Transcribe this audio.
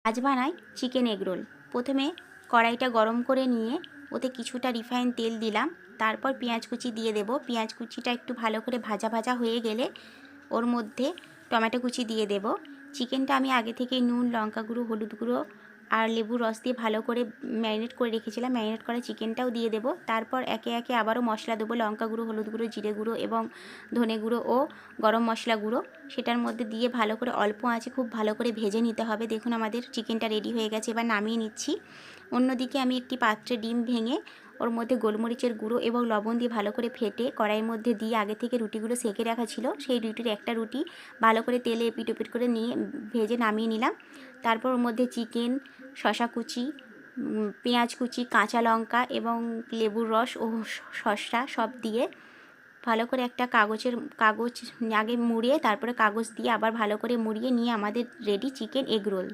আজ বানাই chicken egg roll. প্রথমে কড়াইটা গরম করে নিয়ে ওতে কিছুটা রিফাইন তেল দিলাম, তারপর পেঁয়াজ কুচি দিয়ে দেব। পেঁয়াজ কুচিটা একটু ভালো করে ভাজা ভাজা হয়ে গেলে ওর মধ্যে টমেটো কুচি দিয়ে দেব। চিকেনটা আমি আগে থেকে নুন, লঙ্কা গুঁড়ো, হলুদ গুঁড়ো আর লেবুর রস দিয়ে ভালো করে ম্যারিনেট করে রেখেছিলাম। ম্যারিনেট করা চিকেনটাও দিয়ে দেব। তারপর একে একে আবারও মশলা দেবো, লঙ্কা গুঁড়ো, হলুদ গুঁড়ো, জিরে গুঁড়ো এবং ধনে গুঁড়ো ও গরম মশলা গুঁড়ো। সেটার মধ্যে দিয়ে ভালো করে অল্প আঁচে খুব ভালো করে ভেজে নিতে হবে। দেখুন আমাদের চিকেনটা রেডি হয়ে গেছে, এবার নামিয়ে নিচ্ছি। অন্যদিকে আমি একটি পাত্রে ডিম ভেঙে ওর মধ্যে গোলমরিচের গুঁড়ো এবং লবণ দিয়ে ভালো করে ফেটে কড়াইয়ের মধ্যে দিয়ে আগে থেকে রুটিগুলো সেঁকে রাখা ছিল, সেই রুটির একটা রুটি ভালো করে তেলে এপিট ওপিট করে নিয়ে ভেজে নামিয়ে নিলাম। তারপর ওর মধ্যে চিকেন, শসা কুচি, পেঁয়াজ কুচি, কাঁচা লঙ্কা এবং লেবুর রস ও শসা সব দিয়ে ভালো করে একটা কাগজ আগে মুড়িয়ে তারপরে কাগজ দিয়ে আবার ভালো করে মুড়িয়ে নিয়ে আমাদের রেডি চিকেন এগ রোল।